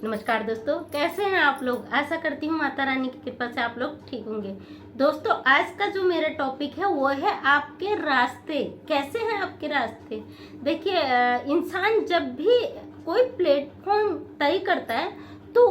नमस्कार दोस्तों, कैसे हैं आप लोग। आशा करती हूँ माता रानी की कृपा से आप लोग ठीक होंगे। दोस्तों, आज का जो मेरा टॉपिक है वो है आपके रास्ते। कैसे हैं आपके रास्ते। देखिए, इंसान जब भी कोई प्लेटफॉर्म तय करता है तो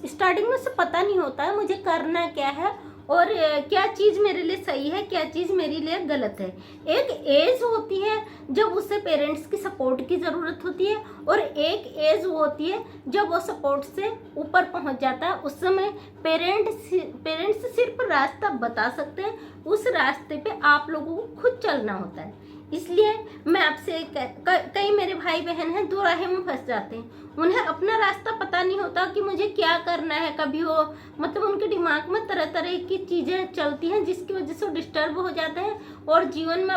स्टार्टिंग में उसे पता नहीं होता है मुझे करना क्या है और क्या चीज़ मेरे लिए सही है, क्या चीज़ मेरे लिए गलत है। एक एज होती है जब उसे पेरेंट्स की सपोर्ट की ज़रूरत होती है और एक एज वो होती है जब वो सपोर्ट से ऊपर पहुंच जाता है। उस समय पेरेंट्स सिर्फ रास्ता बता सकते हैं, उस रास्ते पे आप लोगों को खुद चलना होता है। इसलिए मैं आपसे कई मेरे भाई बहन हैं दो राहें में फंस जाते हैं। उन्हें अपना रास्ता पता नहीं होता कि मुझे क्या करना है। कभी वो मतलब उनके दिमाग में तरह तरह की चीज़ें चलती हैं जिसकी वजह से वो डिस्टर्ब हो जाते हैं और जीवन में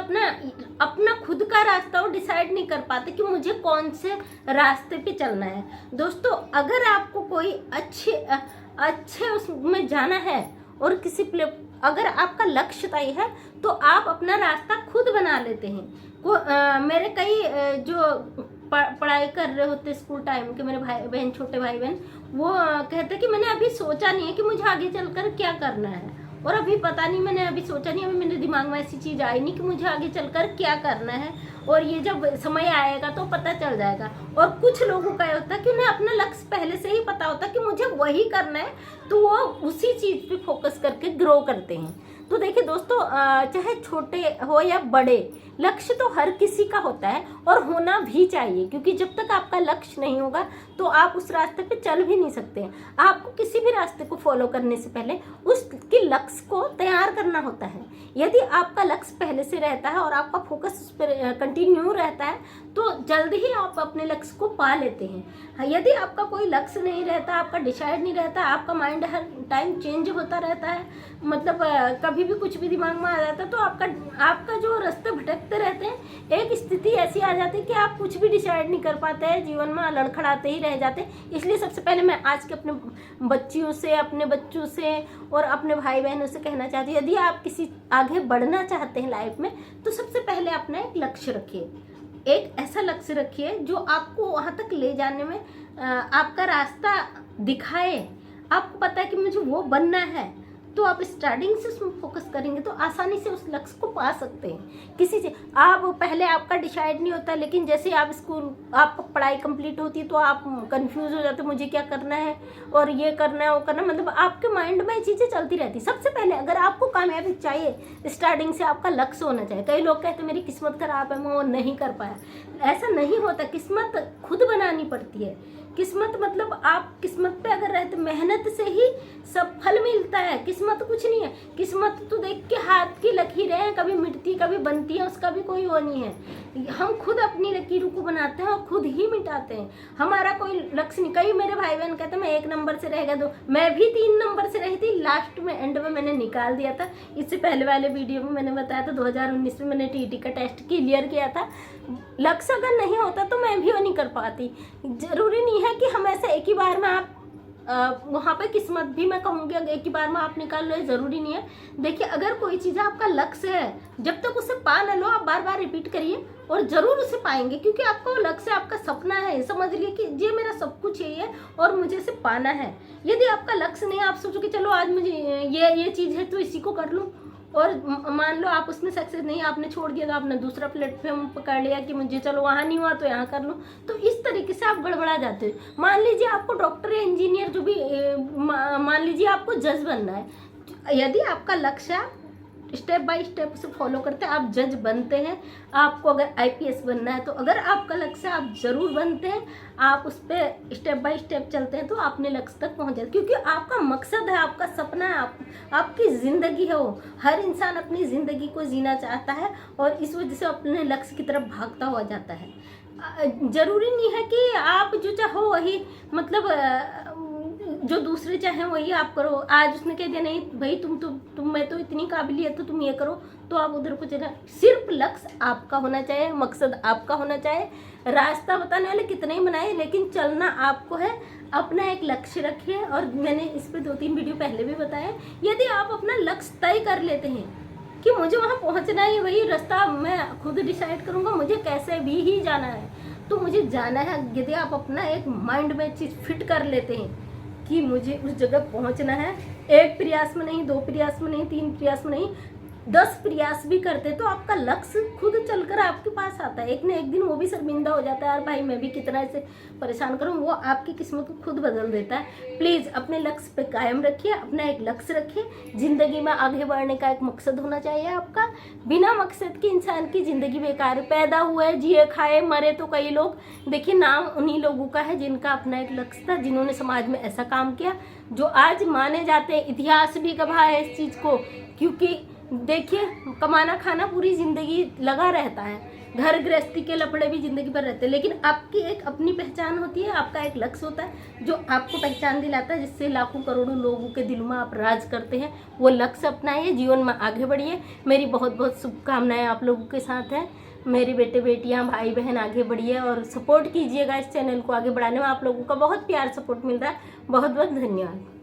अपना खुद का रास्ता वो डिसाइड नहीं कर पाते कि मुझे कौन से रास्ते पे चलना है। दोस्तों, अगर आपको कोई अच्छे उसमें जाना है और अगर आपका लक्ष्य तय है तो आप अपना रास्ता खुद बना लेते हैं। मेरे कई जो पढ़ाई कर रहे होते स्कूल टाइम के मेरे भाई बहन, छोटे भाई बहन, वो कहते कि मैंने अभी सोचा नहीं है कि मुझे आगे चलकर क्या करना है और अभी पता नहीं, मैंने अभी सोचा नहीं, अभी मेरे दिमाग में ऐसी चीज़ आई नहीं कि मुझे आगे चलकर क्या करना है और ये जब समय आएगा तो पता चल जाएगा। और कुछ लोगों का होता है कि उन्हें अपना लक्ष्य पहले से ही पता होता है कि मुझे वही करना है, तो वो उसी चीज़ पे फोकस करके ग्रो करते हैं। तो देखिए दोस्तों, चाहे छोटे हो या बड़े, लक्ष्य तो हर किसी का होता है और होना भी चाहिए, क्योंकि जब तक आपका लक्ष्य नहीं होगा तो आप उस रास्ते पे चल भी नहीं सकते हैं। आपको किसी भी रास्ते को फॉलो करने से पहले उसके लक्ष्य को तैयार करना होता है। यदि आपका लक्ष्य पहले से रहता है और आपका फोकस उस पर कंटिन्यू रहता है तो जल्द ही आप अपने लक्ष्य को पा लेते हैं। यदि आपका कोई लक्ष्य नहीं रहता, आपका डिसाइड नहीं रहता, आपका माइंड हर टाइम चेंज होता रहता है, मतलब कभी भी कुछ भी दिमाग में आ जाता है, तो आपका जो रास्ते भटकते रहते हैं। एक स्थिति ऐसी आ जाती है कि आप कुछ भी डिसाइड नहीं कर पाते हैं, जीवन में लड़खड़ाते ही रह जाते हैं। इसलिए सबसे पहले मैं आज के अपने बच्चियों से, अपने बच्चों से और अपने भाई बहनों से कहना चाहती हूँ, यदि आप किसी आगे बढ़ना चाहते हैं लाइफ में तो सबसे पहले अपना एक लक्ष्य रखिए। एक ऐसा लक्ष्य रखिए जो आपको वहाँ तक ले जाने में आपका रास्ता दिखाए। आपको पता है कि मुझे वो बनना है, तो आप स्टार्टिंग से उसमें फोकस करेंगे तो आसानी से उस लक्ष्य को पा सकते हैं। किसी से आप पहले आपका डिसाइड नहीं होता, लेकिन जैसे आप आपका पढ़ाई कंप्लीट होती है तो आप कंफ्यूज हो जाते, मुझे क्या करना है और ये करना है वो करना, मतलब आपके माइंड में चीज़ें चलती रहती। सबसे पहले अगर आपको कामयाबी चाहिए, स्टार्टिंग से आपका लक्ष्य होना चाहिए। कई लोग कहते मेरी किस्मत खराब है, मैं वो नहीं कर पाया। ऐसा नहीं होता, किस्मत खुद बनानी पड़ती है। किस्मत मतलब आप किस्मत पे अगर रहते, मेहनत से ही सब फल मिलता है। किस्मत कुछ नहीं है, किस्मत तो देख के हाथ की लकीरें हैं, कभी मिटती कभी बनती है, उसका भी कोई वो नहीं है। हम खुद अपनी लकीरों को बनाते हैं और खुद ही मिटाते हैं। हमारा कोई लक्ष्य नहीं। कई मेरे भाई बहन कहते मैं 1 नंबर से रह गया, तो मैं भी 3 नंबर से रही थी, लास्ट में एंड में मैंने निकाल दिया था। इससे पहले वाले वीडियो में मैंने बताया था 2019 में मैंने टीटी का टेस्ट क्लियर किया था। लक्ष्य अगर नहीं होता तो मैं भी वो नहीं कर पाती। जरूरी नहीं है कि हम ऐसे एक ही बार में आप वहाँ पे किस्मत भी मैं कहूँगी अगर एक ही बार में आप निकाल लो, जरूरी नहीं है। देखिए, अगर कोई चीज़ आपका लक्ष्य है, जब तक उसे पा न लो आप बार बार रिपीट करिए और ज़रूर उसे पाएंगे, क्योंकि आपका वो लक्ष्य आपका सपना है। समझ लिए कि ये मेरा सब कुछ यही है और मुझे इसे पाना है। यदि आपका लक्ष्य नहीं, आप सोचो कि चलो आज मुझे ये चीज़ है तो इसी को कर लूँ, और मान लो आप उसमें सक्सेस नहीं, आपने छोड़ दिया तो आपने दूसरा प्लेटफॉर्म पकड़ लिया कि मुझे चलो वहाँ नहीं हुआ तो यहाँ कर लूँ, तो इस तरीके से आप गड़बड़ा जाते हो। मान लीजिए आपको डॉक्टर या इंजीनियर जो भी, मान लीजिए आपको जज बनना है, यदि आपका लक्ष्य है, स्टेप बाय स्टेप से फॉलो करते हैं, आप जज बनते हैं। आपको अगर आईपीएस बनना है तो अगर आपका लक्ष्य है आप ज़रूर बनते हैं, आप उस पर स्टेप बाय स्टेप चलते हैं तो अपने लक्ष्य तक पहुंच जाते हैं, क्योंकि आपका मकसद है, आपका सपना है, आपकी ज़िंदगी है। वो हर इंसान अपनी ज़िंदगी को जीना चाहता है और इस वजह से अपने लक्ष्य की तरफ भागता हुआ जाता है। ज़रूरी नहीं है कि आप जो चाहो वही, मतलब जो दूसरे चाहें वही आप करो। आज उसने कह दिया नहीं भाई तुम में तो इतनी काबिलियत तो तुम ये करो, तो आप उधर को चला। सिर्फ लक्ष्य आपका होना चाहिए, मकसद आपका होना चाहिए। रास्ता बताने वाले कितने ही बनाए, लेकिन चलना आपको है। अपना एक लक्ष्य रखिए, और मैंने इस पे 2-3 वीडियो पहले भी बताया। यदि आप अपना लक्ष्य तय कर लेते हैं कि मुझे वहाँ पहुँचना है, वही रास्ता मैं खुद डिसाइड करूँगा, मुझे कैसे भी ही जाना है, तो मुझे जाना है। यदि आप अपना एक माइंड में चीज़ फिट कर लेते हैं कि मुझे उस जगह पहुंचना है, एक प्रयास में नहीं, 2 प्रयास में नहीं, 3 प्रयास में नहीं, 10 प्रयास भी करते तो आपका लक्ष्य खुद चलकर आपके पास आता है। एक न एक दिन वो भी शर्मिंदा हो जाता है, यार भाई मैं भी कितना इसे परेशान करूं, वो आपकी किस्मत को खुद बदल देता है। प्लीज़ अपने लक्ष्य पे कायम रखिए, अपना एक लक्ष्य रखिए। ज़िंदगी में आगे बढ़ने का एक मकसद होना चाहिए आपका। बिना मकसद के इंसान की ज़िंदगी बेकार है। पैदा हुए, जिए, खाए, मरे तो कई लोग। देखिए, नाम उन्हीं लोगों का है जिनका अपना एक लक्ष्य था, जिन्होंने समाज में ऐसा काम किया जो आज माने जाते हैं। इतिहास भी गवाह है इस चीज़ को, क्योंकि देखिए, कमाना खाना पूरी ज़िंदगी लगा रहता है, घर गृहस्थी के लफड़े भी ज़िंदगी भर रहते हैं, लेकिन आपकी एक अपनी पहचान होती है, आपका एक लक्ष्य होता है जो आपको पहचान दिलाता है, जिससे लाखों करोड़ों लोगों के दिल में आप राज करते हैं। वो लक्ष्य अपनाइए, जीवन में आगे बढ़िए। मेरी बहुत बहुत शुभकामनाएं आप लोगों के साथ हैं। मेरे बेटे बेटियां, भाई बहन आगे बढ़िए और सपोर्ट कीजिएगा। इस चैनल को आगे बढ़ाने में आप लोगों का बहुत प्यार सपोर्ट मिल रहा है। बहुत बहुत धन्यवाद।